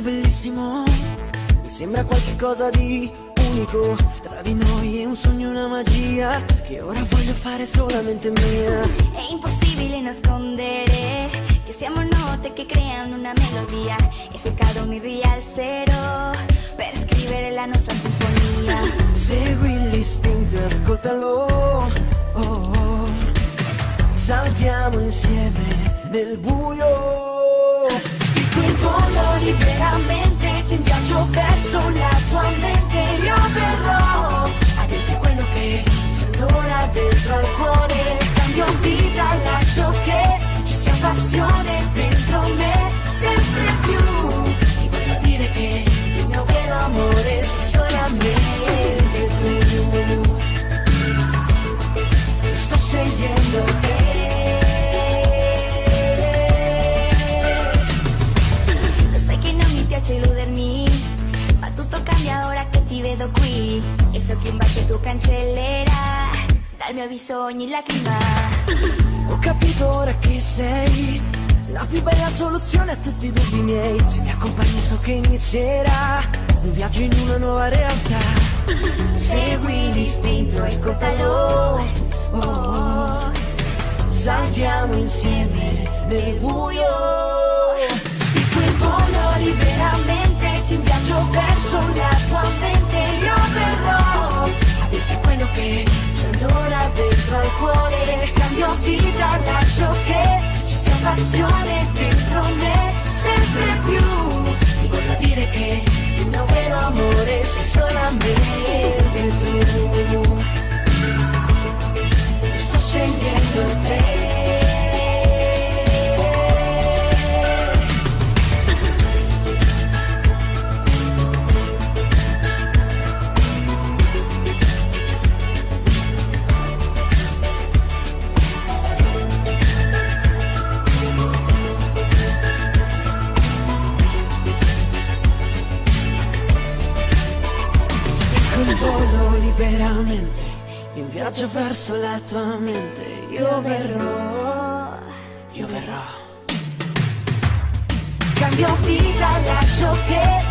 bellissimo, mi sembra qualche cosa di unico. Tra di noi è un sogno, una magia che ora voglio fare solamente mia. È impossibile nascondere che siamo note che creano una melodia, e se cado mi rialzerò per scrivere la nostra sinfonia. Segui l'istinto e ascoltalo, oh, oh. Saltiamo insieme nel buio. Spicco in volo liberamente, in viaggio verso la tua mente. Io verrò a dirti quello che sento ora dentro al cuore. Cambio vita, lascio che ci sia passione dentro me, sempre più. Ti voglio dire che il mio vero amore sei solamente tu. Io sto scegliendo te. Illudermi, ma tutto cambia ora che ti vedo qui, e so che un bacio tu cancellerà dal mio viso ogni lacrima. Ho capito ora che sei la più bella soluzione a tutti i dubbi miei. Se mi accompagni so che inizierà un viaggio in una nuova realtà. Segui l'istinto, ascoltalo, oh, oh. Saltiamo insieme nel buio. Volo liberamente, in viaggio verso la tua mente. Io verrò a dirti quello che sento ora dentro al cuore. Cambio vita, lascio che ci sia passione dentro me, sempre più. Ti voglio dire che il mio vero amore sei solamente tu. Io sto scegliendo te. Volo liberamente, in viaggio verso la tua mente. Io verrò, io verrò. Cambio vita, lascio che